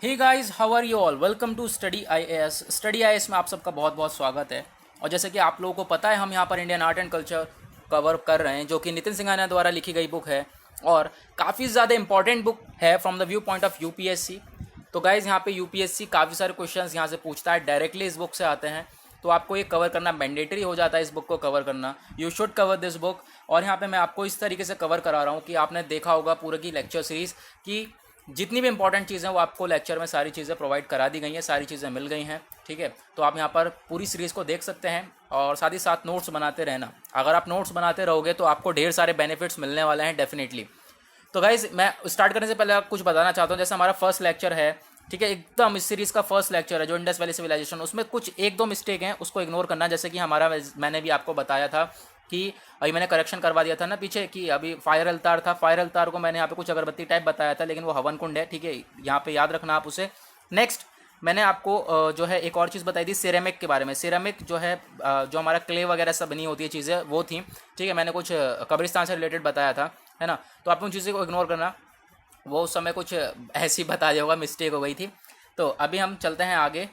Hey guys, how are you all? Welcome to Study IAS. Study IAS में आप सबका बहुत बहुत स्वागत है। और जैसे कि आप लोगों को पता है, हम यहाँ पर Indian art and culture cover कर रहे हैं, जो कि नितिन सिंघानिया द्वारा लिखी गई बुक है और काफ़ी ज़्यादा इंपॉर्टेंट बुक है from the view point of UPSC. तो गाइज़, यहाँ पे यूपीएससी काफ़ी सारे क्वेश्चंस यहाँ से पूछता है, डायरेक्टली इस बुक से आते हैं। तो आपको ये कवर करना मैंडेटरी हो जाता है, इस बुक को कवर करना। You should cover this book. और यहाँ पे मैं आपको इस तरीके से कवर करा रहा हूँ कि आपने देखा होगा पूरे की लेक्चर सीरीज़ कि जितनी भी इंपॉर्टेंट चीज़ें वो आपको लेक्चर में सारी चीज़ें प्रोवाइड करा दी गई हैं, सारी चीज़ें मिल गई हैं। ठीक है, तो आप यहाँ पर पूरी सीरीज़ को देख सकते हैं और साथ ही साथ नोट्स बनाते रहना। अगर आप नोट्स बनाते रहोगे तो आपको ढेर सारे बेनिफिट्स मिलने वाले हैं डेफिनेटली। तो गाइज़, मैं स्टार्ट करने से पहले कुछ बताना चाहता हूँ। जैसे हमारा फर्स्ट लेक्चर है, ठीक है, एकदम इस सीरीज़ का फर्स्ट लेक्चर है जो इंडस वैली सिविलाइजेशन, उसमें कुछ एक दो मिस्टेक हैं, उसको इग्नोर करना। जैसे कि मैंने भी आपको बताया था कि अभी मैंने करेक्शन करवा दिया था ना पीछे, कि अभी फायर अल्तार था, फायर अल्तार को मैंने यहाँ पे कुछ अगरबत्ती टाइप बताया था, लेकिन वो हवन कुंड है। ठीक है, यहाँ पे याद रखना आप उसे। नेक्स्ट, मैंने आपको जो है एक और चीज़ बताई थी सिरेमिक के बारे में। सिरेमिक जो है, जो हमारा क्ले वगैरह सब बनी होती है चीज़ें, वो थी। ठीक है, मैंने कुछ कब्रिस्तान से रिलेटेड बताया था, है ना। तो आप उन चीज़ों को इग्नोर करना, वो उस समय कुछ ऐसी बता दिया होगा, मिस्टेक हो गई थी। तो अभी हम चलते हैं आगे।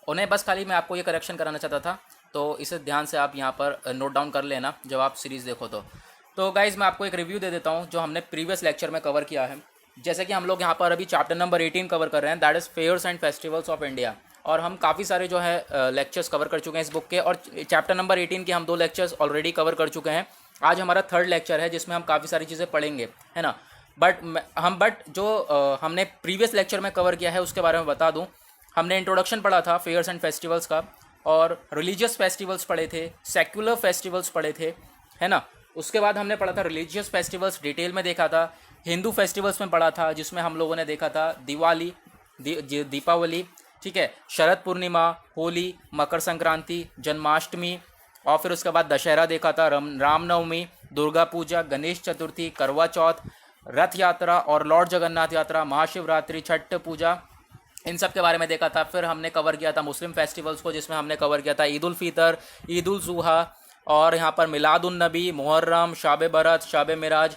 उन्हें बस खाली मैं आपको ये करेक्शन कराना चाहता था, तो इसे ध्यान से आप यहाँ पर नोट डाउन कर लेना जब आप सीरीज़ देखो तो गाइज़, मैं आपको एक रिव्यू दे देता हूँ जो हमने प्रीवियस लेक्चर में कवर किया है। जैसे कि हम लोग यहाँ पर अभी चैप्टर नंबर 18 कवर कर रहे हैं, that is fairs and festivals of India. और हम काफ़ी सारे जो है लेक्चर्स कवर कर चुके हैं इस बुक के, और चैप्टर नंबर 18 के हम 2 लेक्चर्स ऑलरेडी कवर कर चुके हैं। आज हमारा थर्ड लेक्चर है जिसमें हम काफ़ी सारी चीज़ें पढ़ेंगे, है ना। बट जो हमने प्रीवियस लेक्चर में कवर किया है उसके बारे में बता दूं। हमने इंट्रोडक्शन पढ़ा था फेयर्स एंड फेस्टिवल्स का, और रिलीजियस फेस्टिवल्स पढ़े थे, सेक्युलर फेस्टिवल्स पढ़े थे, है ना। उसके बाद हमने पढ़ा था रिलीजियस फेस्टिवल्स, डिटेल में देखा था। हिंदू फेस्टिवल्स में पढ़ा था, जिसमें हम लोगों ने देखा था दिवाली, दीपावली, ठीक है, शरद पूर्णिमा, होली, मकर संक्रांति, जन्माष्टमी, और फिर उसके बाद दशहरा देखा था, रामनवमी, दुर्गा पूजा, गणेश चतुर्थी, करवा चौथ, रथ यात्रा और लॉर्ड जगन्नाथ यात्रा, महाशिवरात्रि, छठ पूजा, इन सब के बारे में देखा था। फिर हमने कवर किया था मुस्लिम फेस्टिवल्स को, जिसमें हमने कवर किया था ईद उल फितर, ईद उल जुहा, और यहाँ पर मिलाद उन नबी, मुहर्रम, शाब बरत, शाब मिराज।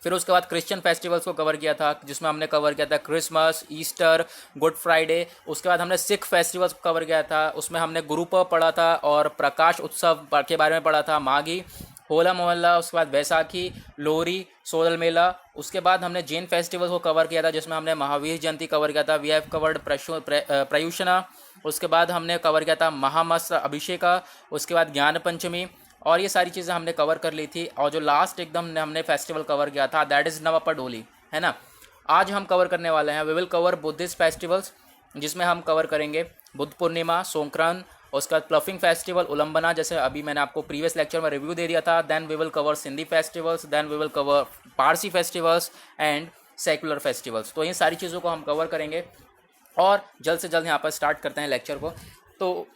फिर उसके बाद क्रिश्चियन फेस्टिवल्स को कवर किया था, जिसमें हमने कवर किया था क्रिसमस, ईस्टर, गुड फ्राइडे। उसके बाद हमने सिख फेस्टिवल्स को कवर किया था, उसमें हमने गुरुपर्व पढ़ा था और प्रकाश उत्सव के बारे में पढ़ा था, माघी, होला मोहल्ला, उसके बाद बैसाखी, लोहरी, सोलल मेला। उसके बाद हमने जैन फेस्टिवल्स को कवर किया था, जिसमें हमने महावीर जयंती कवर किया था, वी हैव कवर्ड प्रयुषणा। उसके बाद हमने कवर किया था महामस अभिषेका, उसके बाद ज्ञान पंचमी, और ये सारी चीज़ें हमने कवर कर ली थी। और जो लास्ट एकदम हमने फेस्टिवल कवर किया था, दैट इज़ नवपड़ होली, है ना। आज हम कवर करने वाले हैं, we will cover Buddhist festivals, जिसमें हम कवर करेंगे बुद्ध पूर्णिमा, संक्रांत, उसके बाद प्लफिंग फेस्टिवल, उलंबना, जैसे अभी मैंने आपको प्रीवियस लेक्चर में रिव्यू दे दिया था। Then we will cover Sindhi festivals, then we will cover Parsi festivals and secular festivals. तो इन सारी चीज़ों को हम कवर करेंगे और जल्द से जल्द यहाँ पर स्टार्ट करते हैं लेक्चर को। तो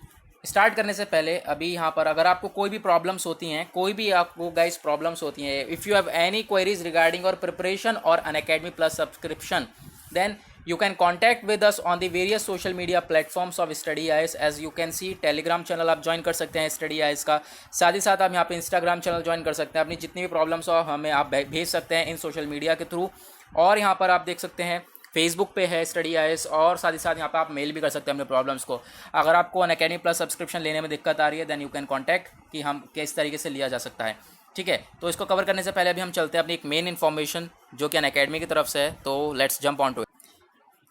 स्टार्ट करने से पहले अभी यहाँ पर अगर आपको कोई भी प्रॉब्लम्स होती हैं, कोई भी आपको गाइस प्रॉब्लम्स होती हैं, if you have any queries regarding और प्रिपरेशन और Unacademy Plus subscription, then you can contact with us on the various social media platforms of study IAS। as you can see, Telegram channel आप join कर सकते हैं study IAS का, साथ ही साथ आप यहाँ पे इंस्टाग्राम चैनल ज्वाइन कर सकते हैं। अपनी जितनी भी प्रॉब्लम्स हो हमें आप भेज सकते हैं इन सोशल मीडिया के थ्रू। और यहाँ पर आप देख सकते हैं फेसबुक पे है स्टडी IAS, और साथ ही साथ यहाँ पर आप मेल भी कर सकते हैं अपने प्रॉब्लम्स को। अगर आपको अनअकैडमी प्लस सब्सक्रिप्शन लेने में दिक्कत आ रही है, देन यू कैन कॉन्टैक्ट कि हम किस तरीके से लिया जा सकता है। ठीक है, तो इसको कवर करने से पहले अभी हम चलते हैं अपनी एक मेन इन्फॉर्मेशन जो कि अनअकैडमी की तरफ से है। तो लेट्स जंप ऑन टू।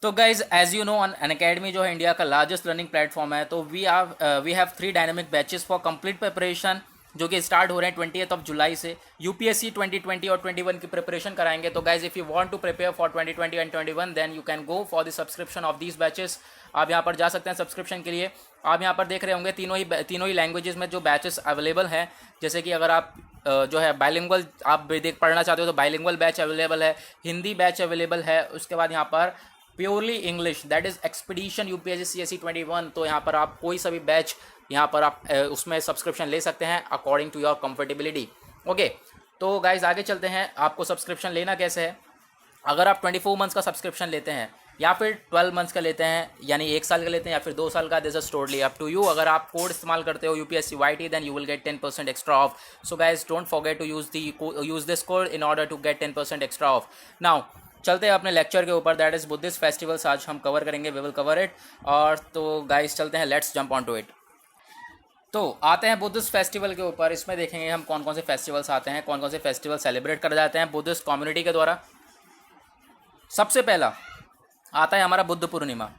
तो guys, as you know, Unacademy जो है इंडिया का लार्जेस्ट लर्निंग प्लेटफॉर्म है। तो we have 3 dynamic batches for complete preparation, जो कि स्टार्ट हो रहे हैं 20 जुलाई से। यूपीएससी 2020 और 21 की प्रिपरेशन कराएंगे। तो guys, if you want to prepare for 2020 and 21, then you can go for the subscription of these batches. आप यहाँ पर जा सकते हैं सब्सक्रिप्शन के लिए। आप यहाँ पर देख रहे होंगे तीनों ही लैंग्वेजेस में जो बैचेस अवेलेबल हैं। जैसे कि अगर आप जो है बाइलिंगुअल आप पढ़ना चाहते हो तो बाइलिंगुअल बैच अवेलेबल है, हिंदी बैच अवेलेबल है। उसके बाद यहाँ पर purely English, that is expedition UPSC CSE 21। तो यहाँ पर आप कोई सा भी बैच यहाँ पर आप उसमें सब्सक्रिप्शन ले सकते हैं according to your comfortability. Okay, तो गाइज आगे चलते हैं। आपको सब्सक्रिप्शन लेना कैसे है? अगर आप 24 मंथ्स का सब्सक्रिप्शन लेते हैं या फिर 12 मंथ्स का लेते हैं, यानी 1 साल का लेते हैं या फिर 2 साल का, this is totally up to you. अगर आप कोड इस्तेमाल करते हो UPSC YT, then you will get 10% extra off. So guys, don't forget to use this code in order to get 10% extra off. Now चलते हैं अपने लेक्चर के ऊपर, दैट इज़ बुद्धिस्ट फेस्टिवल्स आज हम कवर करेंगे, वी विल कवर इट। और तो गाइस चलते हैं, let's jump on to it. तो आते हैं बुद्धिस्ट फेस्टिवल के ऊपर। इसमें देखेंगे हम कौन कौन से फेस्टिवल्स आते हैं, कौन कौन से फेस्टिवल सेलिब्रेट कर जाते हैं बुद्धिस्ट कम्युनिटी के द्वारा। सबसे पहला आता है हमारा बुद्ध पूर्णिमा।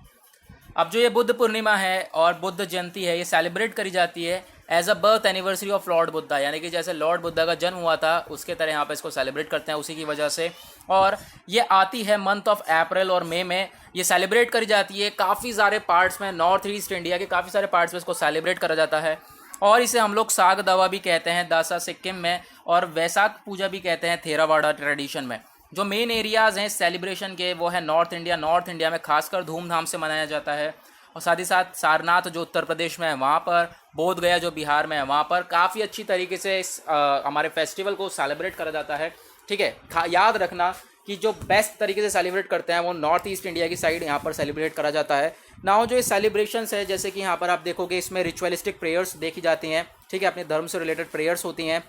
अब जो ये बुद्ध पूर्णिमा है और बुद्ध जयंती है, ये सेलिब्रेट करी जाती है as a birth anniversary of Lord Buddha, यानी कि जैसे लॉर्ड बुद्धा का जन्म हुआ था उसके तरह यहाँ पे इसको सेलिब्रेट करते हैं उसी की वजह से। और ये आती है मंथ ऑफ अप्रैल और मई में ये सेलिब्रेट करी जाती है। काफ़ी सारे पार्ट्स में, नॉर्थ ईस्ट इंडिया के काफ़ी सारे पार्ट्स में इसको सेलिब्रेट करा जाता है। और इसे हम लोग साग दावा भी कहते हैं दासा सिक्किम में, और वैसाख पूजा भी कहते हैं थेरावाड़ा ट्रेडिशन में। जो मेन एरियाज़ हैं सेलिब्रेशन के वो है नॉर्थ इंडिया। नॉर्थ इंडिया में खासकर धूमधाम से मनाया जाता है। और साथ ही साथ सारनाथ जो उत्तर प्रदेश में है वहाँ पर, बोध गया जो बिहार में है वहाँ पर काफ़ी अच्छी तरीके से इस हमारे फेस्टिवल को सेलिब्रेट करा जाता है। ठीक है, याद रखना कि जो बेस्ट तरीके से सेलिब्रेट करते हैं वो नॉर्थ ईस्ट इंडिया की साइड यहाँ पर सेलिब्रेट करा जाता है। नाउ जो ये सेलिब्रेशंस है, जैसे कि यहाँ पर आप देखोगे इसमें रिचुअलिस्टिक प्रेयर्स देखी जाती हैं। ठीक है, अपने धर्म से रिलेटेड प्रेयर्स होती हैं।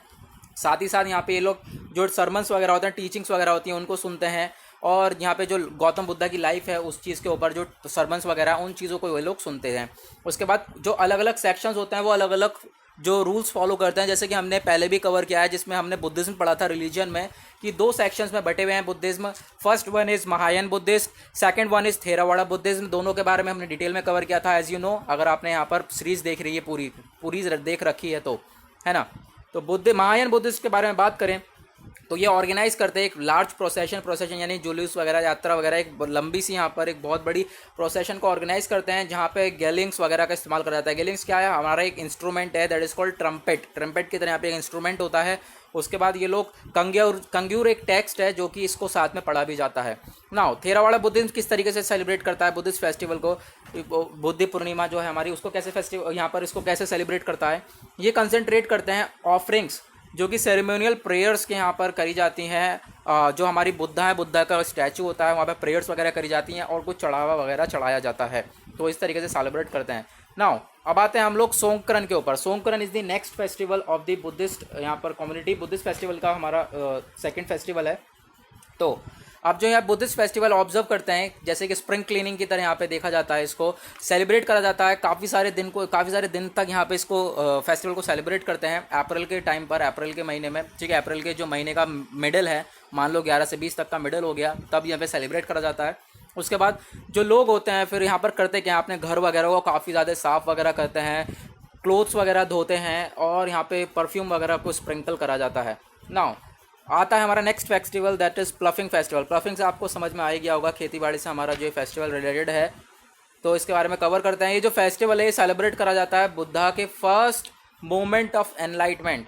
साथ ही साथ यहाँ पे ये लोग जो सरमन्स वगैरह होते हैं, टीचिंग्स वगैरह होती हैं, उनको सुनते हैं। और यहाँ पे जो गौतम बुद्धा की लाइफ है उस चीज़ के ऊपर जो सरमन्स वगैरह उन चीज़ों को ये लोग सुनते हैं। उसके बाद जो अलग अलग सेक्शंस होते हैं वो अलग अलग जो रूल्स फॉलो करते हैं, जैसे कि हमने पहले भी कवर किया है जिसमें हमने बुद्धिज्म पढ़ा था रिलीजन में, कि 2 सेक्शंस में बटे हुए हैं Buddhism. First one is Mahayana Buddhist, second one is Theravada Buddhism. दोनों के बारे में हमने डिटेल में कवर किया था, एज यू नो, अगर आपने यहाँ पर सीरीज़ देख रही है पूरी देख रखी है तो, है ना। तो महायान बुद्धिस्ट के बारे में बात करें तो ये ऑर्गेनाइज करते हैं एक लार्ज प्रोसेशन यानी जुलूस वगैरह, यात्रा वगैरह, एक लंबी सी यहाँ पर एक बहुत बड़ी प्रोसेशन को ऑर्गेनाइज करते हैं जहाँ पे गेलिंग्स वगैरह का इस्तेमाल करा जाता है। गेलिंग्स क्या है? हमारा एक इंस्ट्रूमेंट है that is called trumpet. Trumpet की तरह यहाँ पे एक इंस्ट्रूमेंट होता है। उसके बाद ये लोग कंग्यूर एक टेक्स्ट है जो कि इसको साथ में पढ़ा भी जाता है। नाउ थेरावाड़ा बुद्धिज्म किस तरीके से सेलिब्रेट करता है बुद्धिस्ट फेस्टिवल को, बुद्ध पूर्णिमा जो है हमारी, उसको कैसे फेस्टिवल यहाँ पर इसको कैसे सेलिब्रेट करता है? ये कंसंट्रेट करते हैं ऑफरिंग्स जो कि सेरेमोनियल प्रेयर्स के यहाँ पर करी जाती हैं। जो हमारी बुद्धा का स्टैचू होता है वहाँ पर प्रेयर्स वगैरह करी जाती हैं और कुछ चढ़ावा वगैरह चढ़ाया जाता है। तो इस तरीके से सेलिब्रेट करते हैं। नाउ अब आते हैं हम लोग सोंकरन के ऊपर। Songkran is the next festival of the Buddhist यहाँ पर कम्युनिटी। बुद्धिस्ट फेस्टिवल का हमारा सेकेंड फेस्टिवल है। तो अब जो यहाँ बुद्धिस्ट फेस्टिवल ऑब्जर्व करते हैं, जैसे कि स्प्रिंग क्लीनिंग की तरह यहाँ पे देखा जाता है, इसको सेलिब्रेट करा जाता है काफ़ी सारे दिन तक यहाँ पे इसको फेस्टिवल को सेलिब्रेट करते हैं। अप्रैल के टाइम पर, अप्रैल के महीने में, ठीक है, अप्रैल के जो महीने का मिडल है, मान लो 11 से 20 तक का मिडल हो गया, तब यहाँ पे सेलिब्रेट करा जाता है। उसके बाद जो लोग होते हैं फिर यहाँ पर करते क्या, अपने घर वगैरह को काफ़ी ज़्यादा साफ़ वगैरह करते हैं, क्लोथ्स वगैरह धोते हैं और यहाँ पे परफ्यूम वगैरह को स्प्रिंकल करा जाता है। नाउ आता है हमारा next festival that is ploughing festival. Ploughing से आपको समझ में आ ही गया होगा, खेती बाड़ी से हमारा जो फेस्टिवल रिलेटेड है, तो इसके बारे में कवर करते हैं। ये जो फेस्टिवल है ये सेलिब्रेट करा जाता है बुद्धा के first moment of enlightenment.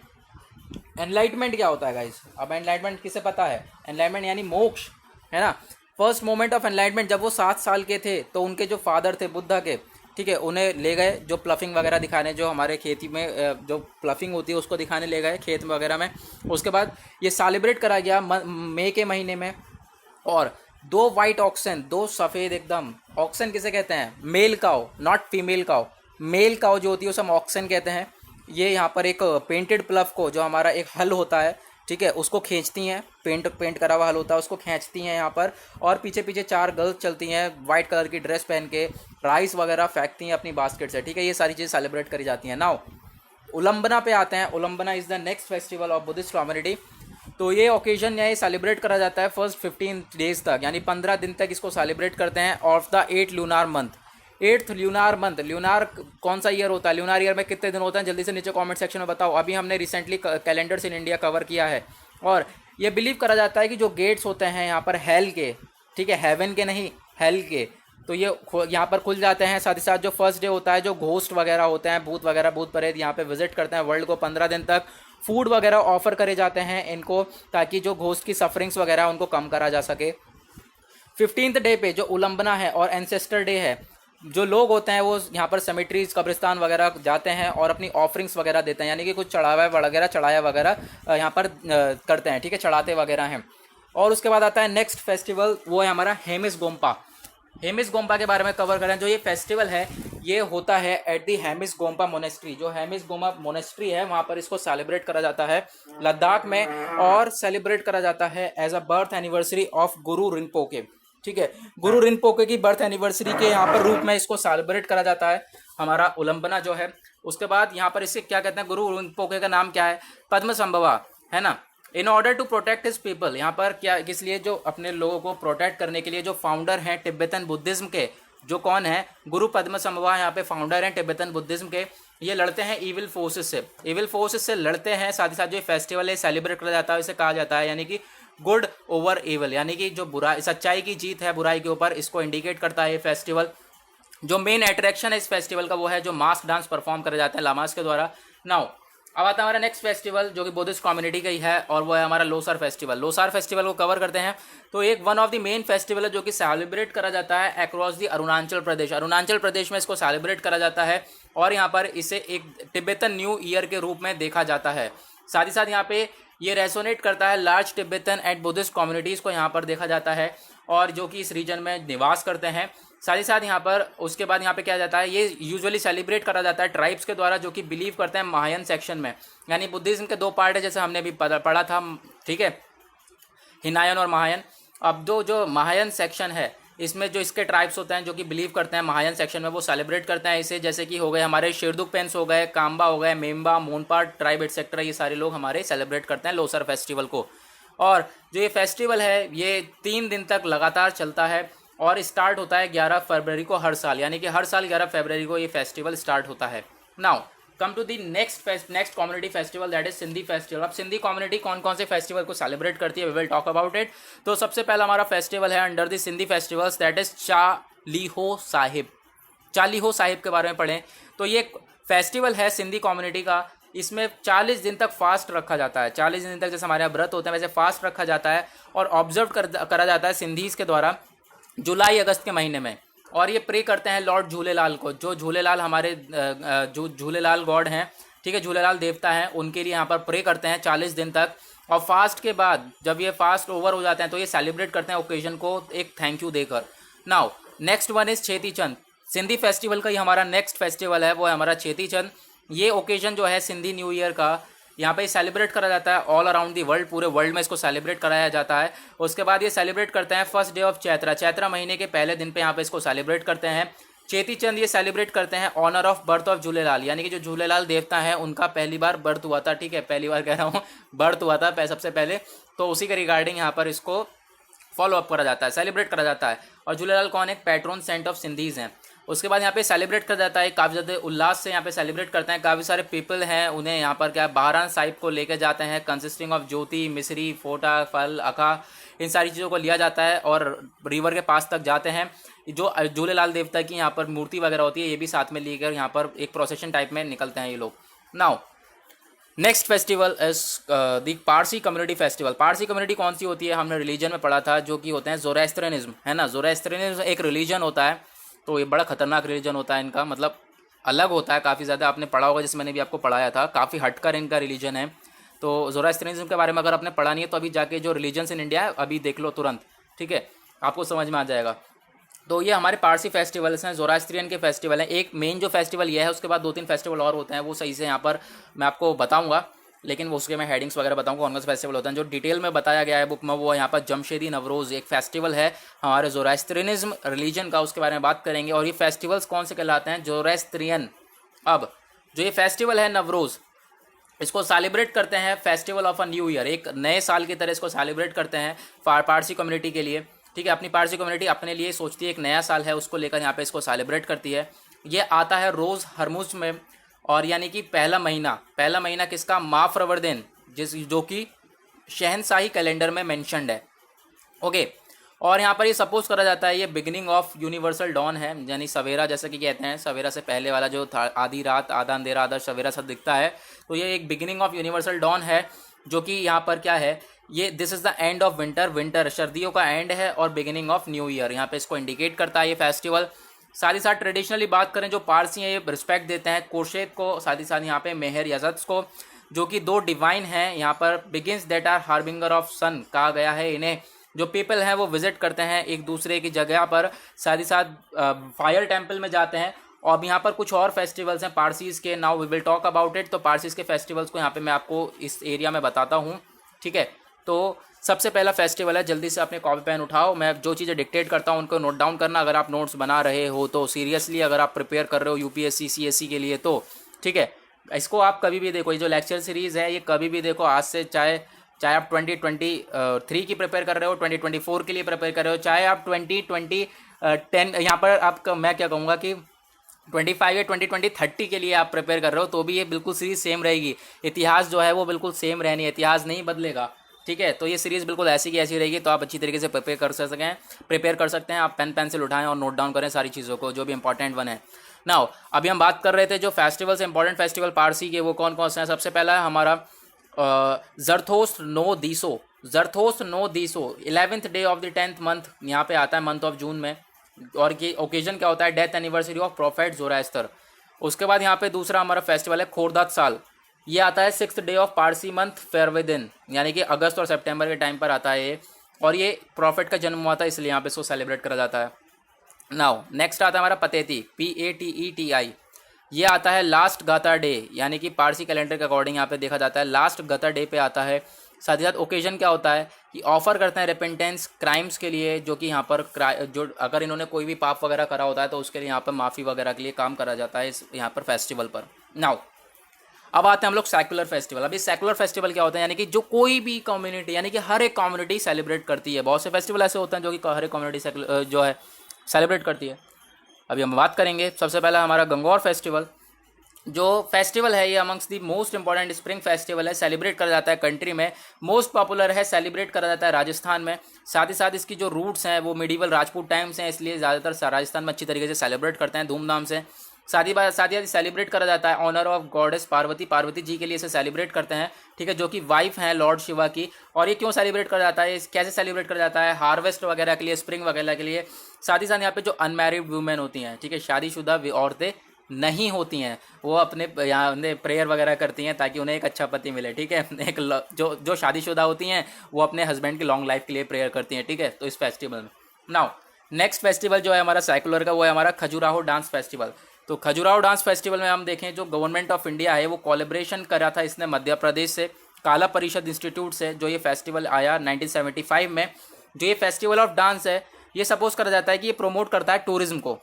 Enlightenment क्या होता है गाइस? अब एनलाइटमेंट किसे पता है? एनलाइटमेंट यानी मोक्ष, है ना। फर्स्ट मोमेंट ऑफ एनलाइटमेंट, जब वो 7 साल के थे तो उनके जो फादर थे बुद्धा के, ठीक है, उन्हें ले गए जो प्लफिंग वगैरह दिखाने, जो हमारे खेती में जो प्लफिंग होती है उसको दिखाने ले गए खेत में वगैरह में। उसके बाद ये सेलिब्रेट करा गया मई के महीने में। और 2 वाइट ऑक्सन, 2 सफ़ेद एकदम, ऑक्सन किसे कहते हैं? Male cow, not female cow. Male cow जो होती है उसे हम ऑक्सन कहते हैं। ये यहाँ पर एक पेंटेड प्लफ को, जो हमारा एक हल होता है, ठीक है, उसको खींचती हैं, पेंट करा हुआ हल होता है, उसको खींचती हैं यहाँ पर, और पीछे पीछे 4 गर्ल्स चलती हैं वाइट कलर की ड्रेस पहन के, राइस वगैरह फेंकती हैं अपनी बास्केट से, ठीक है। ये सारी चीज़ें सेलिब्रेट करी जाती हैं। नाउ उलंबना पे आते हैं। Ullambana is the next festival of Buddhist community. तो ये ओकेजन ये सेलिब्रेट करा जाता है फर्स्ट 15 डेज तक, यानी 15 दिन तक इसको सेलिब्रेट करते हैं of the 8th lunar month. 8th lunar month, lunar कौन सा ईयर होता है? ल्यूनार ईयर में कितने दिन होते हैं? जल्दी से नीचे कमेंट सेक्शन में बताओ। अभी हमने recently calendars in India cover किया है, और ये बिलीव करा जाता है कि जो गेट्स होते हैं यहाँ पर हेल के, ठीक है, हेवन के नहीं, हेल के, तो ये यहाँ पर खुल जाते हैं। साथ ही साथ जो फर्स्ट डे होता है, जो घोस्ट वगैरह होते हैं, भूत प्रेत यहाँ पे विजिट करते हैं वर्ल्ड को। 15 दिन तक फूड वगैरह ऑफर करे जाते हैं इनको, ताकि जो घोस्ट की सफरिंग्स वगैरह उनको कम करा जा सके। 15th डे पे जो उलंबना है और एंसेस्टर डे है, जो लोग होते हैं वो यहाँ पर सेमेट्रीज, कब्रिस्तान वगैरह जाते हैं और अपनी ऑफरिंग्स वगैरह देते हैं, यानी कि कुछ चढ़ाया वगैरह यहाँ पर करते हैं, ठीक है, चढ़ाते वगैरह हैं। और उसके बाद आता है नेक्स्ट फेस्टिवल, वो है हमारा हेमिस गोम्पा। हेमिस गोम्पा के बारे में कवर करें। जो ये फेस्टिवल है ये होता है at the Hemis Gompa monastery. जो हेमिस गोम्पा मोनेस्ट्री है वहाँ पर इसको सेलिब्रेट करा जाता है लद्दाख में, और सेलिब्रेट करा जाता है as a birth anniversary of Guru Rinpoche. ठीक है, गुरु रिनपोके की बर्थ एनिवर्सरी के यहाँ पर रूप में इसको सेलिब्रेट करा जाता है हमारा उलंबना जो है। उसके बाद यहाँ पर इसे क्या कहते हैं, गुरु रिनपोके का नाम क्या है, पद्म संभवा है ना। In order to protect his people, यहाँ पर क्या किस लिए, जो अपने लोगों को प्रोटेक्ट करने के लिए जो फाउंडर हैं तिब्बतन बुद्धिज्म के, जो कौन है, गुरु पद्म संभवा यहाँ पे फाउंडर हैं तिब्बतन बुद्धिज्म के। ये लड़ते हैं इविल फोर्सेस से, इविल फोर्सेस से लड़ते हैं। साथ ही साथ जो फेस्टिवल है सेलिब्रेट किया जाता है, इसे कहा जाता है यानी कि गुड ओवर एविल, यानी कि जो बुराई, सच्चाई की जीत है बुराई के ऊपर, इसको इंडिकेट करता है ये फेस्टिवल। जो मेन अट्रैक्शन है इस फेस्टिवल का वो है जो मास्क डांस परफॉर्म करे जाते हैं लामास के द्वारा। नाउ अब आता है हमारा नेक्स्ट फेस्टिवल जो कि बुद्धिस्ट कम्युनिटी का ही है, और वो है हमारा लोसार फेस्टिवल। लोसार फेस्टिवल को कवर करते हैं। तो एक one of the main festival है जो कि सेलिब्रेट करा जाता है अक्रॉस दी अरुणाचल प्रदेश। अरुणाचल प्रदेश में इसको सेलिब्रेट करा जाता है, और यहाँ पर इसे एक तिब्बतन न्यू ईयर के रूप में देखा जाता है। साथ ही साथ यहाँ पे ये रेसोनेट करता है large Tibetan and Buddhist communities को यहाँ पर देखा जाता है, और जो कि इस रीजन में निवास करते हैं। साथ ही साथ यहाँ पर उसके बाद यहाँ पे क्या जाता है, ये यूजुअली सेलिब्रेट करा जाता है ट्राइब्स के द्वारा जो कि बिलीव करते हैं महायान सेक्शन में। यानी बुद्धिज्म के दो पार्ट है, जैसे हमने भी पढ़ा था, ठीक है, हिनायन और महायान। अब जो महायान सेक्शन है इसमें जो इसके ट्राइब्स होते हैं जो कि बिलीव करते हैं महायान सेक्शन में, वो सेलिब्रेट करते हैं इसे, जैसे कि हो गए हमारे शेरदुकपेंस हो गए, काम्बा हो गए, मेम्बा, मोनपा ट्राइब एटसेट्रा, ये सारे लोग हमारे सेलिब्रेट करते हैं लोसर फेस्टिवल को। और जो ये फेस्टिवल है ये 3 दिन तक लगातार चलता है, और स्टार्ट होता है 11 फरवरी को हर साल, यानी कि हर साल 11 फरवरी को ये फेस्टिवल स्टार्ट होता है। Now come to the next community festival, that is Sindhi festival. अब सिंधी कम्युनिटी कौन कौन से फेस्टिवल को सेलिब्रेट करती है, we will talk about it. तो सबसे पहला हमारा फेस्टिवल है under the Sindhi festivals, that is Chaliho Sahib. Chaliho Sahib के बारे में पढ़ें तो ये फेस्टिवल है सिंधी कम्युनिटी का। इसमें 40 दिन तक फास्ट रखा जाता है। 40 दिन तक जैसे हमारे यहाँ व्रत होते हैं वैसे फास्ट रखा जाता है, और ऑब्जर्व करा जाता है सिंधीज़ के द्वारा जुलाई अगस्त के महीने में। और ये प्रे करते हैं लॉर्ड झूलेलाल को, जो झूलेलाल हमारे जो झूलेलाल गॉड हैं, ठीक है, झूलेलाल देवता हैं, उनके लिए यहाँ पर प्रे करते हैं 40 दिन तक। और फास्ट के बाद जब ये फास्ट ओवर हो जाते हैं तो ये सेलिब्रेट करते हैं ओकेजन को एक थैंक यू देकर। Now next one is Cheti Chand. Sindhi festival का ही हमारा नेक्स्ट फेस्टिवल है, वो है हमारा चेती चंद। ये ओकेजन जो है सिंधी न्यू ईयर का, यहाँ पे सेलिब्रेट करा जाता है ऑल अराउंड दी वर्ल्ड, पूरे वर्ल्ड में इसको सेलिब्रेट कराया जाता है। उसके बाद ये सेलिब्रेट करते हैं first day of Chaitra, Chaitra महीने के पहले दिन पे यहाँ पे इसको सेलिब्रेट करते हैं। चेती चंद ये सेलिब्रेट करते हैं honour of birth of Jhulelal, यानी कि जो झूलेलाल देवता है उनका पहली बार बर्थ हुआ था, ठीक है, पहली बार कह रहा हूँ, बर्थ हुआ था सबसे पहले, तो उसी के रिगार्डिंग यहाँ पर इसको फॉलो अप करा जाता है, सेलिब्रेट करा जाता है। और झूलेलाल कौन, एक पैट्रोन सेंट ऑफ सिंधीज़ हैं। उसके बाद यहाँ पे सेलिब्रेट करा जाता है, काफ़ी ज़्यादा उल्लास से यहाँ पे सेलिब्रेट करते हैं। काफ़ी सारे पीपल हैं, उन्हें यहाँ पर क्या बाहरान साहिब को लेकर जाते हैं, कंसिस्टिंग ऑफ ज्योति, मिश्री, फोटा, फल, अखा, इन सारी चीज़ों को लिया जाता है और रिवर के पास तक जाते हैं। जो झूलेलाल देवता की यहाँ पर मूर्ति वगैरह होती है ये भी साथ में लेकर यहाँ पर एक प्रोसेशन टाइप में निकलते हैं ये लोग। Now next festival is the Parsi community festival. Parsi community कौन सी होती है, हमने रिलीजन में पढ़ा था, जो कि होते हैं ज़ोरास्ट्रियनिज्म, है ना। ज़ोरास्ट्रियनिज्म एक रिलीजन होता है, तो ये बड़ा खतरनाक रिलीजन होता है इनका, मतलब अलग होता है काफ़ी ज़्यादा। आपने पढ़ा होगा, जैसे मैंने भी आपको पढ़ाया था, काफ़ी हटकर इनका रिलीजन है। तो ज़ोरास्ट्रियनिज्म के बारे में अगर आपने पढ़ा नहीं है तो अभी जाके जो रिलीजन्स इन इंडिया है अभी देख लो तुरंत, ठीक है, आपको समझ में आ जाएगा। तो ये हमारे पारसी फेस्टिवल्स हैं, ज़ोरास्ट्रियन के फेस्टिवल हैं। एक मेन जो फेस्टिवल ये है, उसके बाद 2-3 फेस्टिवल और होते हैं, वो सही से यहाँ पर मैं आपको बताऊँगा, लेकिन वो उसके मैं हेडिंग्स वगैरह बताऊंगा कौन कौन से फेस्टिवल होते हैं। जो डिटेल में बताया गया है बुक में वो यहाँ पर जमशेदी नवरोज़ एक फेस्टिवल है हमारे ज़ोरास्ट्रियनिज्म रिलीजन का, उसके बारे में बात करेंगे। और ये फेस्टिवल्स कौन से कहलाते हैं, ज़ोरास्ट्रियन। अब जो ये फेस्टिवल है नवरोज़, इसको सेलिब्रेट करते हैं festival of a new year, एक नए साल की तरह इसको सेलिब्रेट करते हैं पारसी कम्युनिटी के लिए, ठीक है। अपनी पारसी कम्युनिटी अपने लिए सोचती है एक नया साल है, उसको लेकर यहाँ पे इसको सेलिब्रेट करती है। ये आता है रोज़ हरमुज में, और यानी कि पहला महीना किसका, माह फरवरदिन, जो कि शहनशाही कैलेंडर में मेंशन्ड है, ओके। और यहाँ पर ये सपोज करा जाता है ये बिगिनिंग ऑफ यूनिवर्सल डॉन है, यानी सवेरा, जैसे कि कहते हैं सवेरा से पहले वाला जो था आधी रात, आधा अंधेरा, आधा सवेरा सब दिखता है, तो ये एक बिगिनिंग ऑफ यूनिवर्सल डॉन है, जो कि यहाँ पर क्या है, ये this is the end of winter सर्दियों का एंड है, और बिगिनिंग ऑफ न्यू ईयर यहाँ पे इसको इंडिकेट करता है ये फेस्टिवल। साथ ही साथ ट्रेडिशनली बात करें, जो पारसी हैं ये रिस्पेक्ट देते हैं कोशेद को, साथ ही साथ यहाँ पे मेहर यजत्स को, जो कि 2 डिवाइन हैं। यहाँ पर begins that are harbinger of sun कहा गया है इन्हें। जो पीपल हैं वो विजिट करते हैं एक दूसरे की जगह पर, साथ ही साथ फायर टेम्पल में जाते हैं और अब यहाँ पर कुछ और फेस्टिवल्स हैं पारसीज़ के, now we will talk about it. तो पारसीज़ के फेस्टिवल्स को यहाँ पे मैं आपको इस एरिया में बताता हूँ, ठीक है। तो सबसे पहला फेस्टिवल है, जल्दी से अपने कॉपी पेन उठाओ, मैं जो चीज़ें डिक्टेट करता हूँ उनको नोट डाउन करना। अगर आप नोट्स बना रहे हो तो सीरियसली, अगर आप प्रिपेयर कर रहे हो यूपीएससी सीएससी के लिए तो ठीक है, इसको आप कभी भी देखो। ये जो लेक्चर सीरीज़ है ये कभी भी देखो, आज से चाहे आप 2023 की प्रिपेयर कर रहे हो, 2024 के लिए प्रिपेयर कर रहे हो, चाहे आप 2010 यहाँ पर आप मैं क्या कहूँगा कि 25 या 2030 के लिए आप प्रिपेयर कर रहे हो तो भी ये बिल्कुल सीरीज सेम रहेगी। इतिहास जो है वो बिल्कुल सेम रहनी है, इतिहास नहीं बदलेगा, ठीक है। तो ये सीरीज़ बिल्कुल ऐसी की ऐसी रहेगी, तो आप अच्छी तरीके से प्रिपेयर कर सकते हैं। आप पेन पेंसिल उठाएं और नोट डाउन करें सारी चीज़ों को, जो भी इंपॉर्टेंट वन है। नाउ अभी हम बात कर रहे थे जो फेस्टिवल्स इंपॉर्टेंट फेस्टिवल पारसी के, वो कौन कौन से हैं। सबसे पहला है हमारा Zarthost No Diso. 11th day of the 10th month, यहाँ पे आता है मंथ ऑफ जून में। और ये ओकेजन क्या होता है, death anniversary of prophet Zoroaster. उसके बाद यहाँ पे दूसरा हमारा फेस्टिवल है खोरदात साल, ये आता है 6th day of Parsi month Fravardin, यानी कि अगस्त और सितंबर के टाइम पर आता है ये, और ये प्रॉफिट का जन्म हुआ था इसलिए यहाँ पे इसको सेलिब्रेट करा जाता है। नाउ नेक्स्ट आता है हमारा पतेती, PATETI, ये आता है लास्ट गता डे, यानी कि पारसी कैलेंडर के अकॉर्डिंग यहाँ पे देखा जाता है लास्ट गता डे पे आता है। साथ ही साथ ओकेजन क्या होता है कि ऑफर करते हैं रिपेंटेंस क्राइम्स के लिए, जो कि यहाँ पर जो अगर इन्होंने कोई भी पाप वगैरह करा होता है तो उसके लिए यहाँ पर माफ़ी वगैरह के लिए काम करा जाता है इस यहाँ पर फेस्टिवल पर। नाउ अब आते हैं हम लोग सेकुलर फेस्टिवल। अभी सेकुलर फेस्टिवल क्या होता है, यानी कि जो कोई भी कम्युनिटी, यानी कि हर एक कम्युनिटी सेलिब्रेट करती है। बहुत से फेस्टिवल ऐसे होते हैं जो कि हर एक कम्युनिटी जो है सेलिब्रेट करती है। अभी हम बात करेंगे सबसे पहला हमारा गंगौर फेस्टिवल। जो फेस्टिवल है ये amongst the most important spring festival है, सेलिब्रेट करा जाता है कंट्री में, मोस्ट पॉपुलर है, सेलिब्रेट करा जाता है राजस्थान में। साथ ही साथ इसकी जो रूट्स हैं वो मिडिवल राजपूत टाइम्स हैं, इसलिए ज़्यादातर राजस्थान में अच्छी तरीके से सेलिब्रेट करते हैं धूमधाम से। साथ ही सेलिब्रेट करा जाता है honour of goddess Parvati ji के लिए इसे सेलिब्रेट करते हैं, ठीक है, जो कि वाइफ हैं लॉर्ड शिवा की। और ये क्यों सेलिब्रेट करा जाता है, कैसे सेलिब्रेट करा जाता है, हार्वेस्ट वगैरह के लिए, स्प्रिंग वगैरह के लिए। साथ ही साथ यहाँ पे जो अनमैरिड वुमेन होती हैं, ठीक है, शादीशुदा औरतें नहीं होती हैं, वो अपने यहाँ प्रेयर वगैरह करती हैं ताकि उन्हें एक अच्छा पति मिले, ठीक है। एक जो शादीशुदा होती हैं वो अपने हस्बैंड की लॉन्ग लाइफ के लिए प्रेयर करती हैं, ठीक है, तो इस फेस्टिवल में। नाउ नेक्स्ट फेस्टिवल जो है हमारा सेकुलर का, वो है हमारा खजुराहो डांस फेस्टिवल। तो खजुराहो डांस फेस्टिवल में हम देखें जो गवर्नमेंट ऑफ इंडिया है वो कोलैबोरेशन करा था इसने मध्य प्रदेश से, काला परिषद इंस्टीट्यूट से, जो ये फेस्टिवल आया 1975 में। जो ये फेस्टिवल ऑफ डांस है ये सपोज करा जाता है कि ये प्रमोट करता है टूरिज्म को,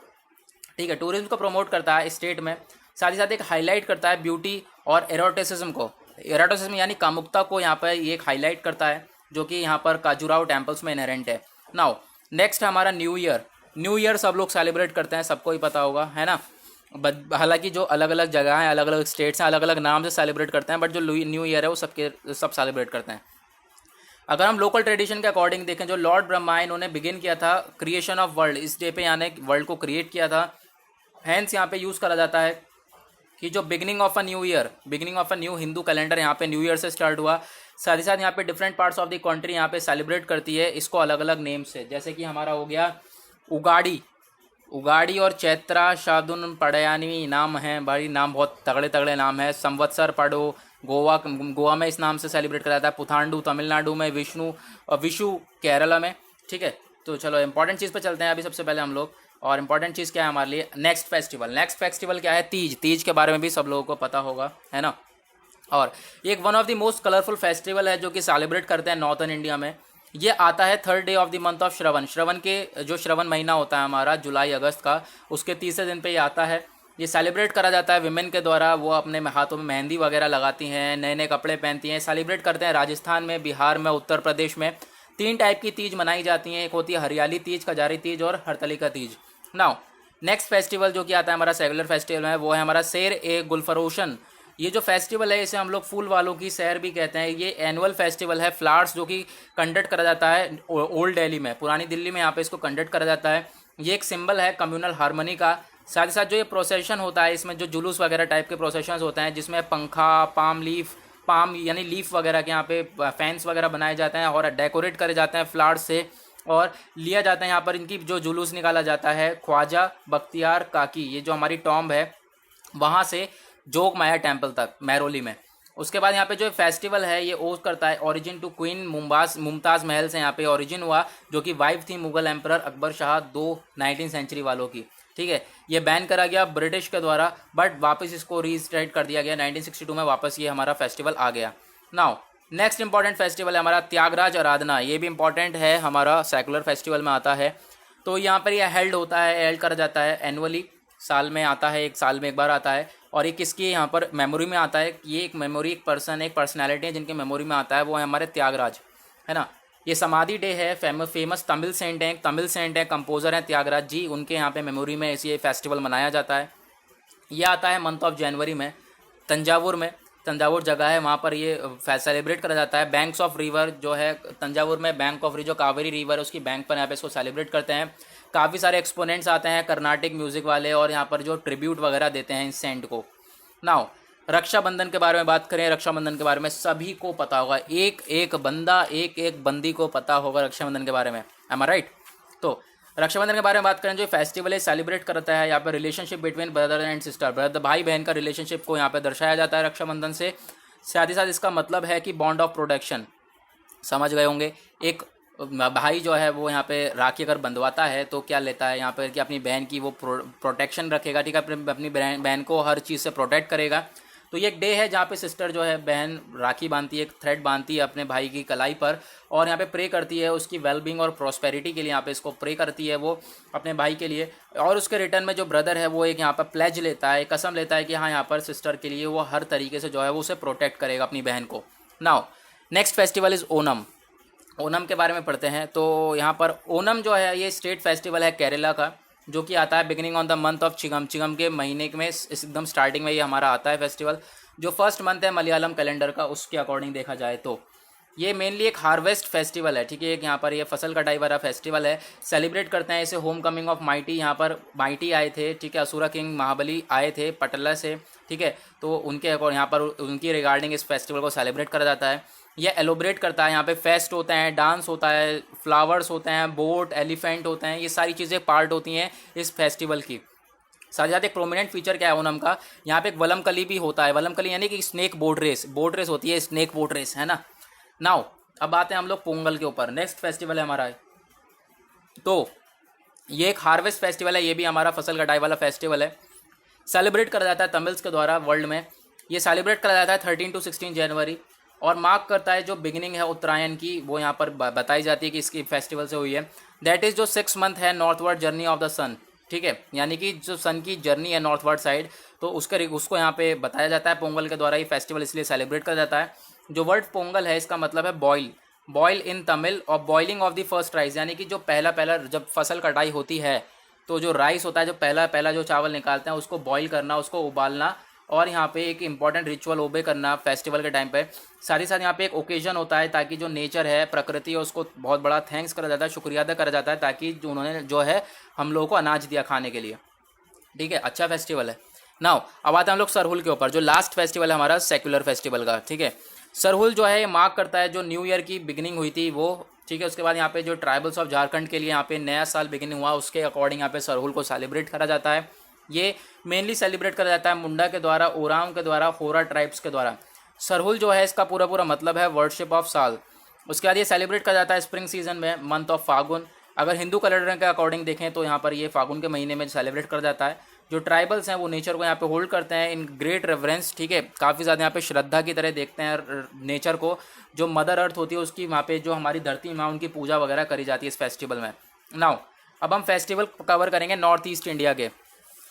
ठीक है, टूरिज्म को प्रमोट करता है स्टेट में। साथ ही साथ एक हाईलाइट करता है ब्यूटी और एरोटिसिज्म को, एरोटिसिज्म यानी कामुकता को यहाँ पर ये एक हाईलाइट करता है, जो कि यहाँ पर खजुराहो टेम्पल्स में इनहेरेंट है। नाउ नेक्स्ट हमारा न्यू ईयर सब लोग सेलिब्रेट करते हैं, सबको ही पता होगा, है ना। हालांकि जो अलग अलग जगह हैं, अलग अलग स्टेट्स हैं, अलग अलग नाम से सेलिब्रेट करते हैं, बट जो न्यू ईयर है वो सब सेलिब्रेट करते हैं। अगर हम लोकल ट्रेडिशन के अकॉर्डिंग देखें, जो लॉर्ड ब्रह्मा इन्होंने बिगिन किया था क्रिएशन ऑफ वर्ल्ड, इस डे पे यानी वर्ल्ड को क्रिएट किया था, हैंस यहाँ पे यूज़ करा जाता है कि जो beginning of a new Hindu calendar यहाँ पे न्यू ईयर से स्टार्ट हुआ। साथ ही साथ यहाँ पे different parts of the country यहाँ पे सेलिब्रेट करती है इसको अलग अलग नेम से, जैसे कि हमारा हो गया उगाड़ी और चैत्रा शादुन पड़यानी नाम है, भाई नाम बहुत तगड़े तगड़े नाम है। संवत्सर पड़ो गोवा में इस नाम से सेलिब्रेट करा जाता है, पुथांडु तमिलनाडु में, विशु केरला में, ठीक है। तो चलो इंपॉर्टेंट चीज़ पे चलते हैं अभी सबसे पहले हम लोग, और इम्पॉर्टेंट चीज़ क्या है हमारे लिए, नेक्स्ट फेस्टिवल क्या है, तीज के बारे में भी सब लोगों को पता होगा, है ना। और एक one of the most colourful festival है जो कि सेलिब्रेट करते हैं नॉर्थन इंडिया में। ये आता है 3rd day of the month of Shravan के जो श्रवण महीना होता है हमारा जुलाई अगस्त का, उसके तीसरे दिन पे ये आता है। ये सेलिब्रेट करा जाता है विमेन के द्वारा, वो अपने हाथों में मेहंदी वगैरह लगाती हैं, नए नए कपड़े पहनती हैं, सेलिब्रेट करते हैं। राजस्थान में, बिहार में, उत्तर प्रदेश में 3 टाइप की तीज मनाई जाती हैं, एक होती है हरियाली तीज, कजारी तीज और Hartalika Teej. Now next festival जो कि आता है हमारा सेकुलर फेस्टिवल है, वो है हमारा शेर ए गुलफरोशन। ये जो फेस्टिवल है इसे हम लोग फूल वालों की शहर भी कहते हैं। ये एनुअल फेस्टिवल है, फ्लावर्स जो कि कंडक्ट करा जाता है ओल्ड दिल्ली में, पुरानी दिल्ली में यहाँ पे इसको कंडक्ट करा जाता है। ये एक सिंबल है कम्युनल हार्मनी का। साथ ही साथ जो ये प्रोसेशन होता है इसमें जो जुलूस वगैरह टाइप के प्रोसेशन होते हैं, जिसमें पंखा, पाम यानी लीफ वगैरह के यहाँ पे फैंस वगैरह बनाए जाते हैं और डेकोरेट करे जाते हैं फ्लावर्स से, और लिया जाता है यहाँ पर इनकी जो जुलूस निकाला जाता है ख्वाजा बख्तियार काकी, ये जो हमारी टॉम्ब है, वहाँ से जोग माया टेम्पल तक मैरोली में। उसके बाद यहाँ पे जो फेस्टिवल है ये ओज करता है ओरिजिन टू क्वीन मुमताज़ महल से यहाँ पे ओरिजिन हुआ, जो कि वाइफ थी मुगल एम्परर अकबर शाह 19वीं सेंचुरी वालों की, ठीक है, ये बैन करा गया ब्रिटिश के द्वारा, बट वापस इसको रीस्टार्ट कर दिया गया 1962 में, वापस ये हमारा फेस्टिवल आ गया। नाउ नेक्स्ट इंपॉर्टेंट फेस्टिवल है हमारा त्यागराज आराधना। ये भी इंपॉर्टेंट है, हमारा सेकुलर फेस्टिवल में आता है। तो यहाँ पर ये हेल्ड होता है, हेल्ड करा जाता है एनुअली, साल में आता है, एक साल में एक बार आता है। और ये किसकी यहाँ पर मेमोरी में आता है, ये एक मेमोरी, एक पर्सन, एक पर्सनैलिटी है जिनकी मेमोरी में आता है, वो है हमारे त्यागराज, है ना। ये समाधि डे है, फेमस तमिल सेंट हैं, कंपोजर हैं त्यागराज जी, उनके यहाँ पे मेमोरी में ये फेस्टिवल मनाया जाता है। ये आता है मंथ ऑफ जनवरी में, तंजावुर जगह है, वहाँ पर ये सेलिब्रेट करा जाता है। बैंक्स ऑफ रिवर जो है तंजावुर में, बैंक ऑफ जो कावेरी रिवर है उसकी बैंक पर यहाँ पे इसको सेलिब्रेट करते हैं। काफ़ी सारे एक्सपोनेंट्स आते हैं कर्नाटिक म्यूज़िक वाले, और यहाँ पर जो ट्रिब्यूट वगैरह देते हैं इस सेंट को। नाउ रक्षाबंधन के बारे में बात करें, रक्षाबंधन के बारे में सभी को पता होगा, एक एक बंदी को पता होगा रक्षाबंधन के बारे में, एम आई राइट। तो रक्षाबंधन के बारे में बात करें, जो फेस्टिवल है सेलिब्रेट करता है यहाँ पर relationship between brother and sister, brother भाई बहन का रिलेशनशिप को यहाँ पर दर्शाया जाता है रक्षाबंधन से। साथ ही साथ इसका मतलब है कि बॉन्ड ऑफ प्रोटेक्शन, समझ गए होंगे। एक भाई जो है वो यहाँ पे राखी अगर बंधवाता है तो क्या लेता है यहाँ पर कि अपनी बहन की वो प्रोटेक्शन रखेगा, ठीक है, अपनी बहन को हर चीज़ से प्रोटेक्ट करेगा। तो ये एक डे है जहाँ पे सिस्टर जो है बहन राखी बांधती है, एक थ्रेड बांधती है अपने भाई की कलाई पर, और यहाँ पे प्रे करती है उसकी वेलबींग और प्रॉस्पेरिटी के लिए, यहाँ पे इसको प्रे करती है वो अपने भाई के लिए। और उसके रिटर्न में जो ब्रदर है वो एक यहाँ पर प्लेज लेता है, कसम लेता है कि हाँ यहाँ पर सिस्टर के लिए वो हर तरीके से जो है वो उसे प्रोटेक्ट करेगा अपनी बहन को। Now next festival is Onam. Onam के बारे में पढ़ते हैं। तो यहाँ पर ओनम जो है ये स्टेट फेस्टिवल है केरला का, जो कि आता है beginning on the month of Chingam के महीने में एकदम स्टार्टिंग में ये हमारा आता है फेस्टिवल। जो फर्स्ट मंथ है मलयालम कैलेंडर का, उसके अकॉर्डिंग देखा जाए तो ये मेनली एक हार्वेस्ट फेस्टिवल है, ठीक है। यहाँ पर ये फसल कटाई वाला फेस्टिवल है, सेलिब्रेट करते हैं इसे होम कमिंग ऑफ माइटी। यहाँ पर माइटी आए थे, ठीक है, असुरा किंग महाबली आए थे पटला से, ठीक है। तो उनके अकॉर्डिंग यहाँ पर उनकी रिगार्डिंग इस फेस्टिवल को सेलिब्रेट करा जाता है। यह एलोब्रेट करता है, यहाँ पे फेस्ट होते हैं, डांस होता है, फ्लावर्स होते हैं, बोट, एलिफेंट होते हैं, ये सारी चीज़ें पार्ट होती हैं इस फेस्टिवल की। साथ ही साथ एक प्रोमिनेंट फीचर क्या है ओनम का, यहाँ पे एक वलमकली भी होता है। वलमकली यानी कि स्नेक बोट रेस होती है, स्नेक बोट रेस, है ना। नाउ अब आते हैं हम लोग पोंगल के ऊपर, नेक्स्ट फेस्टिवल है हमारा। तो ये एक हार्वेस्ट फेस्टिवल है, ये भी हमारा फसल कटाई वाला फेस्टिवल है, सेलिब्रेट करा जाता है तमिल्स के द्वारा वर्ल्ड में। ये सेलिब्रेट करा जाता है 13 to 16 जनवरी, और मार्क करता है जो बिगिनिंग है उत्तरायण की, वो यहाँ पर बताई जाती है कि इसकी फेस्टिवल से हुई है। दैट इज़ जो 6 मंथ है नॉर्थवर्ड जर्नी ऑफ द सन, ठीक है, यानी कि जो सन की जर्नी है नॉर्थवर्ड साइड, तो उसको यहाँ पे बताया जाता है पोंगल के द्वारा। ये फेस्टिवल इसलिए सेलिब्रेट करा जाता है। जो वर्ड पोंगल है इसका मतलब है बॉयल इन तमिल, और boiling of the first rice, यानी कि जो पहला जब फसल कटाई होती है तो जो राइस होता है, जो पहला जो चावल निकालते हैं उसको बॉईल करना, उसको उबालना, और यहाँ पे एक इंपॉर्टेंट रिचुअल ओबे करना फेस्टिवल के टाइम पे। साथ ही साथ यहाँ पे एक ओकेजन होता है ताकि जो नेचर है, प्रकृति है, उसको बहुत बड़ा थैंक्स करा जाता है, शुक्रिया अदा करा जाता है, ताकि जो उन्होंने जो है हम लोगों को अनाज दिया खाने के लिए, ठीक है। अच्छा फेस्टिवल है। नाउ अब आते हैं हम लोग सरहुल के ऊपर, जो लास्ट फेस्टिवल है हमारा सेक्युलर फेस्टिवल का, ठीक है। सरहुल जो है मार्क करता है जो न्यू ईयर की बिगिनिंग हुई थी वो, ठीक है। उसके बाद यहाँ पे जो ट्राइबल्स ऑफ झारखंड के लिए यहाँ पे नया साल बिगिनिंग हुआ, उसके अकॉर्डिंग यहाँ पे सरहुल को सेलिब्रेट करा जाता है। ये मेनली सेलिब्रेट करा जाता है मुंडा के द्वारा, ओराम के द्वारा, होरा ट्राइब्स के द्वारा। सरहुल जो है इसका पूरा मतलब है वर्शिप ऑफ साल। उसके बाद ये सेलिब्रेट करा जाता है स्प्रिंग सीजन में, मंथ ऑफ फागुन। अगर हिंदू कैलेंडर के अकॉर्डिंग देखें तो यहाँ पर ये फागुन के महीने में सेलिब्रेट करा जाता है। जो ट्राइबल्स हैं वो नेचर को यहाँ पे होल्ड करते हैं इन ग्रेट रेफरेंस, ठीक है, काफ़ी ज़्यादा यहाँ पे श्रद्धा की तरह देखते हैं नेचर को। जो मदर अर्थ होती है उसकी वहाँ पे जो हमारी धरती माँ, उनकी पूजा वगैरह करी जाती है इस फेस्टिवल में। नाउ अब हम फेस्टिवल कवर करेंगे नॉर्थ ईस्ट इंडिया के।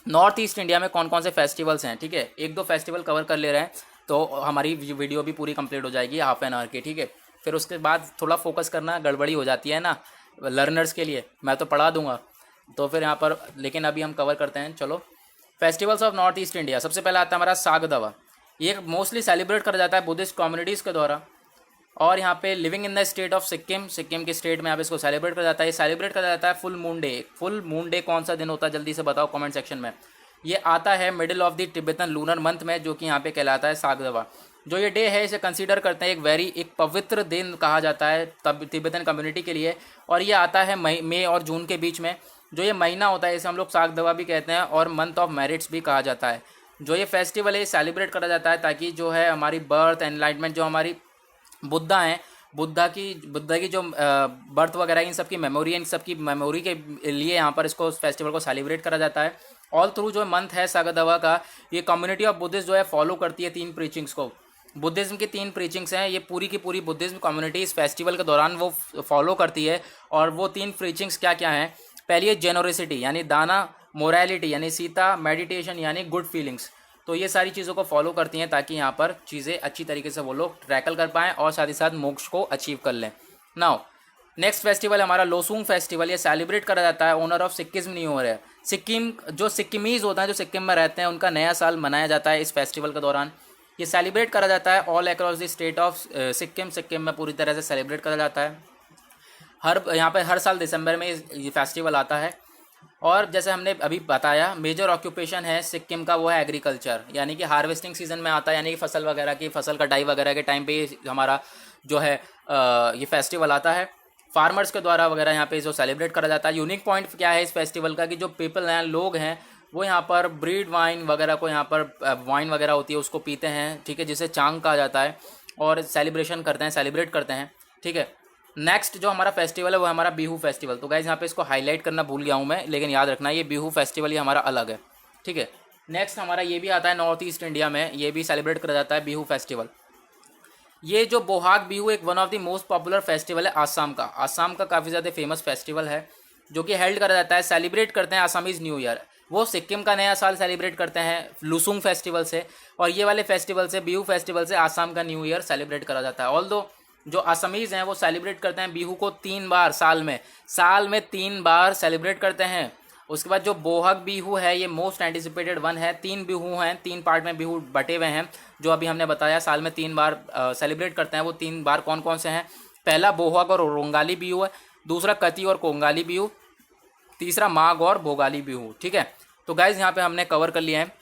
नॉर्थ ईस्ट इंडिया में कौन कौन से फेस्टिवल्स हैं, ठीक है, 1-2 फेस्टिवल कवर कर ले रहे हैं तो हमारी वीडियो भी पूरी कंप्लीट हो जाएगी हाफ एन आवर की, ठीक है। फिर उसके बाद थोड़ा फोकस करना गड़बड़ी हो जाती है ना लर्नर्स के लिए, मैं तो पढ़ा दूंगा तो फिर यहाँ पर, लेकिन अभी हम कवर करते हैं। चलो festivals of north east India, सबसे पहला आता है हमारा सागदवा। ये मोस्टली सेलिब्रेट करा जाता है बुद्धिस्ट कम्युनिटीज़ के द्वारा, और यहाँ पे living in the state of Sikkim के स्टेट में यहाँ पे इसको सेलिब्रेट करा जाता है। सेलिब्रेट करा जाता है फुल मून डे कौन सा दिन होता है जल्दी से बताओ कमेंट सेक्शन में। ये आता है middle of the Tibetan lunar month में, जो कि यहाँ पे कहलाता है सागदवा। जो ये डे है इसे कंसीडर करते हैं एक पवित्र दिन कहा जाता है तिब्बतन कम्युनिटी के लिए, और ये आता है मई और जून के बीच में। जो ये महीना होता है इसे हम लोग सागदवा भी कहते हैं, और मंथ ऑफ मैरिट्स भी कहा जाता है। जो ये फेस्टिवल है सेलिब्रेट करा जाता है ताकि जो है हमारी बर्थ एनलाइटमेंट, जो हमारी बुद्धा हैं बुद्धा की जो बर्थ वगैरह इन सब की मेमोरी, इन सब की मेमोरी के लिए यहाँ पर इसको फेस्टिवल को सेलिब्रेट करा जाता है। ऑल थ्रू जो मंथ है सागादावा का, ये कम्युनिटी ऑफ बुद्धिस्ट जो है फॉलो करती है 3 प्रीचिंग्स को। बुद्धिज़्म की 3 प्रीचिंग्स हैं, ये पूरी की पूरी बुद्धिज़्म कम्युनिटी इस फेस्टिवल के दौरान वो फॉलो करती है। और वो 3 प्रीचिंग्स क्या क्या हैं? पहली है जेनोरिसिटी यानी दाना, मोरालिटी यानी सीता, मेडिटेशन यानी गुड फीलिंग्स। तो ये सारी चीज़ों को फॉलो करती हैं ताकि यहाँ पर चीज़ें अच्छी तरीके से वो लोग टैकल कर पाएँ और साथ ही साथ मोक्ष को अचीव कर लें। नाउ नेक्स्ट फेस्टिवल हमारा लोसूंग फेस्टिवल। ये सेलिब्रेट करा जाता है ऑनर ऑफ सिक्किज्म न्यू ईयर है। सिक्किम जो सिक्किमीज होता है, जो सिक्किम में रहते हैं, उनका नया साल मनाया जाता है इस फेस्टिवल के दौरान। ये सेलिब्रेट करा जाता है all across the state of Sikkim में पूरी तरह से सेलिब्रेट करा जाता है। यहाँ पे हर साल दिसंबर में ये फेस्टिवल आता है। और जैसे हमने अभी बताया, मेजर ऑक्यूपेशन है सिक्किम का वो है एग्रीकल्चर, यानी कि हार्वेस्टिंग सीजन में आता है, यानी कि फसल कटाई वगैरह के टाइम पे हमारा जो है ये फेस्टिवल आता है। फार्मर्स के द्वारा वगैरह यहाँ पे जो सेलिब्रेट करा जाता है। यूनिक पॉइंट क्या है इस फेस्टिवल का कि जो पीपल हैं, लोग हैं, वो यहाँ पर ब्रीड वाइन वगैरह को, यहाँ पर वाइन वगैरह होती है उसको पीते हैं, ठीक है, जिसे चांग कहा जाता है, और सेलिब्रेट करते हैं, ठीक है। नेक्स्ट जो हमारा फेस्टिवल है वो हमारा बिहू फेस्टिवल। तो गाइज यहाँ पे इसको हाईलाइट करना भूल गया हूँ मैं, लेकिन याद रखना ये बिहू फेस्टिवल ये हमारा अलग है, ठीक है। नेक्स्ट हमारा ये भी आता है नॉर्थ ईस्ट इंडिया में, ये भी सेलिब्रेट करा जाता है बिहू फेस्टिवल। ये जो बोहाग बिहू एक one of the most popular festival है आसाम का काफ़ी ज़्यादा फेमस फेस्टिवल है, जो कि हेल्ड करा जाता है, सेलिब्रेट करते हैं आसामीज़ न्यू ईयर। वो सिक्किम का नया साल सेलिब्रेट करते हैं लुसुंग फेस्टिवल से, और ये वाले फेस्टिवल से, बिहू फेस्टिवल से आसाम का न्यू ईयर सेलिब्रेट करा जाता है। ऑल्दो जो असमीज़ हैं वो सेलिब्रेट करते हैं बिहू को 3 बार साल में 3 बार सेलिब्रेट करते हैं। उसके बाद जो बोहग बिहू है ये मोस्ट एंटिसिपेटेड वन है। 3 बिहू हैं, 3 पार्ट में बिहू बटे हुए हैं, जो अभी हमने बताया साल में 3 बार सेलिब्रेट करते हैं। वो 3 बार कौन कौन से हैं? पहला बोहग और रोंगाली बिहू है, दूसरा कती और कोंगाली बिहू, तीसरा माघ और भोगाली बिहू, ठीक है। तो गाइज़ यहाँ पे हमने कवर कर लिया है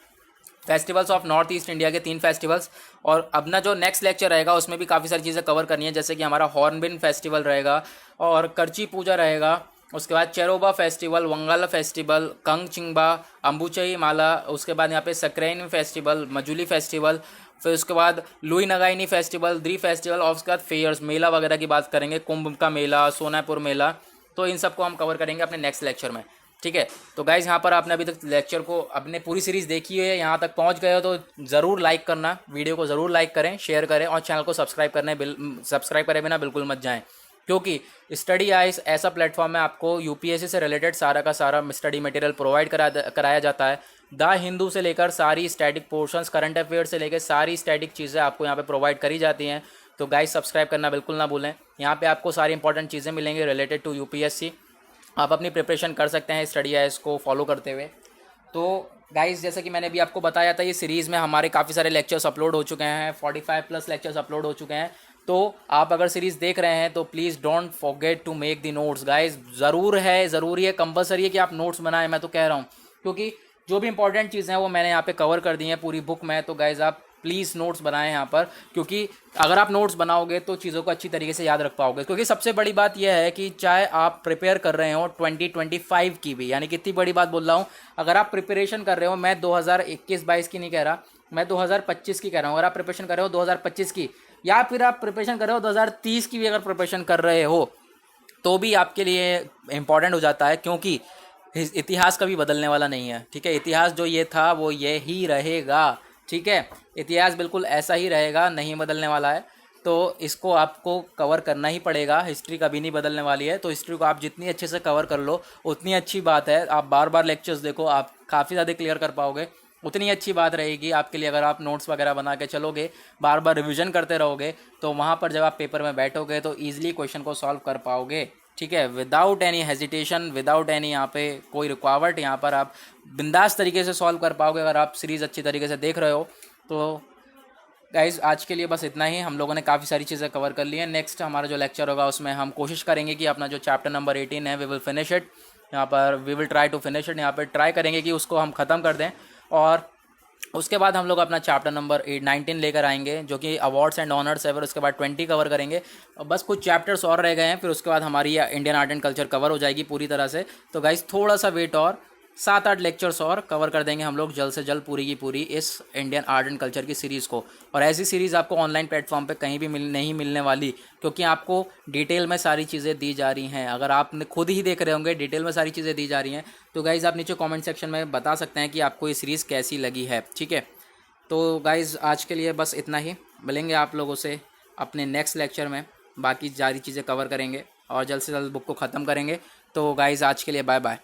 festivals of north east India के 3 फेस्टिवल्स। और अपना जो नेक्स्ट लेक्चर रहेगा उसमें भी काफ़ी सारी चीज़ें कवर करनी है, जैसे कि हमारा हॉर्नबिल फेस्टिवल रहेगा और करची पूजा रहेगा, उसके बाद चेरोबा फेस्टिवल, वंगाला फेस्टिवल, कंगचिंगबा, अम्बुचई माला, उसके बाद यहाँ पे सक्रेन फेस्टिवल, मजुली फेस्टिवल, फिर उसके बाद लुई नगाइनी फेस्टिवल, द्री फेस्टिवल, और उसके बाद फेयर्स, मेला वगैरह की बात करेंगे, कुंभ का मेला, सोनापुर मेला। तो इन सबको हम कवर करेंगे अपने नेक्स्ट लेक्चर में, ठीक है। तो गाइज़ यहाँ पर आपने अभी तक लेक्चर को अपने पूरी सीरीज़ देखी है, यहाँ तक पहुँच गए हो तो ज़रूर लाइक करना, वीडियो को ज़रूर लाइक करें, शेयर करें, और चैनल को सब्सक्राइब करे बिना बिल्कुल मत जाएं, क्योंकि स्टडी आइस ऐसा प्लेटफॉर्म है, आपको यूपीएससी से रिलेटेड सारा का सारा स्टडी मटेरियल प्रोवाइड कराया जाता है। द हिंदू से लेकर सारी स्टैटिक पोर्शंस, करंट अफेयर्स से लेकर सारी स्टैटिक चीज़ें आपको यहाँ पे प्रोवाइड करी जाती हैं। तो गाइस सब्सक्राइब करना बिल्कुल ना भूलें, यहाँ पे आपको सारी इंपॉर्टेंट चीज़ें मिलेंगी रिलेटेड टू यूपीएससी। आप अपनी प्रिपरेशन कर सकते हैं स्टडी आइस को फॉलो करते हुए। तो गाइस जैसे कि मैंने भी आपको बताया था, ये सीरीज़ में हमारे काफ़ी सारे लेक्चर्स अपलोड हो चुके हैं, 45+ लेक्चर्स अपलोड हो चुके हैं। तो आप अगर सीरीज़ देख रहे हैं तो please don't forget to make the notes guys. ज़रूरी है, कंपलसरी है कि आप नोट्स बनाएं, मैं तो कह रहा हूँ, क्योंकि जो भी इंपॉर्टेंट चीज़ें हैं वो मैंने यहाँ पे कवर कर दी हैं पूरी बुक में। तो गाइस आप प्लीज़ नोट्स बनाएं यहाँ पर, क्योंकि अगर आप नोट्स बनाओगे तो चीज़ों को अच्छी तरीके से याद रख पाओगे। क्योंकि सबसे बड़ी बात यह है कि चाहे आप प्रिपेयर कर रहे हो 2025 की भी, यानी कितनी बड़ी बात बोल रहा हूँ, अगर आप प्रिपरेशन कर रहे हो, मैं 2021-22 की नहीं कह रहा, मैं 2025 की कह रहा हूँ। अगर आप प्रिपरेशन कर रहे हो 2025 की, या फिर आप प्रिपरेशन कर रहे हो 2030 की भी अगर प्रिपरेशन कर रहे हो, तो भी आपके लिए इम्पॉर्टेंट हो जाता है, क्योंकि इतिहास कभी बदलने वाला नहीं है, ठीक है। इतिहास जो ये था वो ये ही रहेगा, ठीक है। इतिहास बिल्कुल ऐसा ही रहेगा, नहीं बदलने वाला है। तो इसको आपको कवर करना ही पड़ेगा, हिस्ट्री कभी नहीं बदलने वाली है। तो हिस्ट्री को आप जितनी अच्छे से कवर कर लो उतनी अच्छी बात है। आप बार बार लेक्चर्स देखो, आप काफ़ी ज़्यादा क्लियर कर पाओगे, उतनी अच्छी बात रहेगी आपके लिए। अगर आप नोट्स वगैरह बना के चलोगे, बार बार रिवीजन करते रहोगे, तो वहाँ पर जब आप पेपर में बैठोगे तो ईजिली क्वेश्चन को सॉल्व कर पाओगे, ठीक है, without any hesitation, without any यहाँ पे कोई रुकावट। यहाँ पर आप बिंदास तरीके से सॉल्व कर पाओगे अगर आप सीरीज़ अच्छी तरीके से देख रहे हो। तो गाइज़ आज के लिए बस इतना ही, हम लोगों ने काफ़ी सारी चीज़ें कवर कर ली हैं। नेक्स्ट हमारा जो लेक्चर होगा उसमें हम कोशिश करेंगे कि अपना जो चैप्टर नंबर 18 है, वी विल फिनिश इट, यहाँ पर we will try to finish it, यहाँ पर ट्राई करेंगे कि उसको हम ख़त्म कर दें। और उसके बाद हम लोग अपना चैप्टर नंबर 19 लेकर आएंगे, जो कि अवार्ड्स एंड ऑनर्स है। फिर उसके बाद 20 कवर करेंगे, बस कुछ चैप्टर्स और रह गए हैं। फिर उसके बाद हमारी Indian art and culture cover हो जाएगी पूरी तरह से। तो गाइज़ थोड़ा सा वेट और 7-8 लेक्चर्स और कवर कर देंगे हम लोग जल्द से जल्द पूरी की पूरी इस इंडियन आर्ट एंड कल्चर की सीरीज़ को। और ऐसी सीरीज़ आपको ऑनलाइन प्लेटफॉर्म पे कहीं भी नहीं मिलने वाली, क्योंकि आपको डिटेल में सारी चीज़ें दी जा रही हैं। अगर आपने खुद ही देख रहे होंगे डिटेल में सारी चीज़ें दी जा रही हैं, तो गाइज़ आप नीचे कॉमेंट सेक्शन में बता सकते हैं कि आपको ये सीरीज़ कैसी लगी है। ठीक है, तो गाइज़ आज के लिए बस इतना ही। मिलेंगे आप लोगों से अपने नेक्स्ट लेक्चर में, बाकी सारी चीज़ें कवर करेंगे और जल्द से जल्द बुक को ख़त्म करेंगे। तो गाइज़ आज के लिए बाय बाय।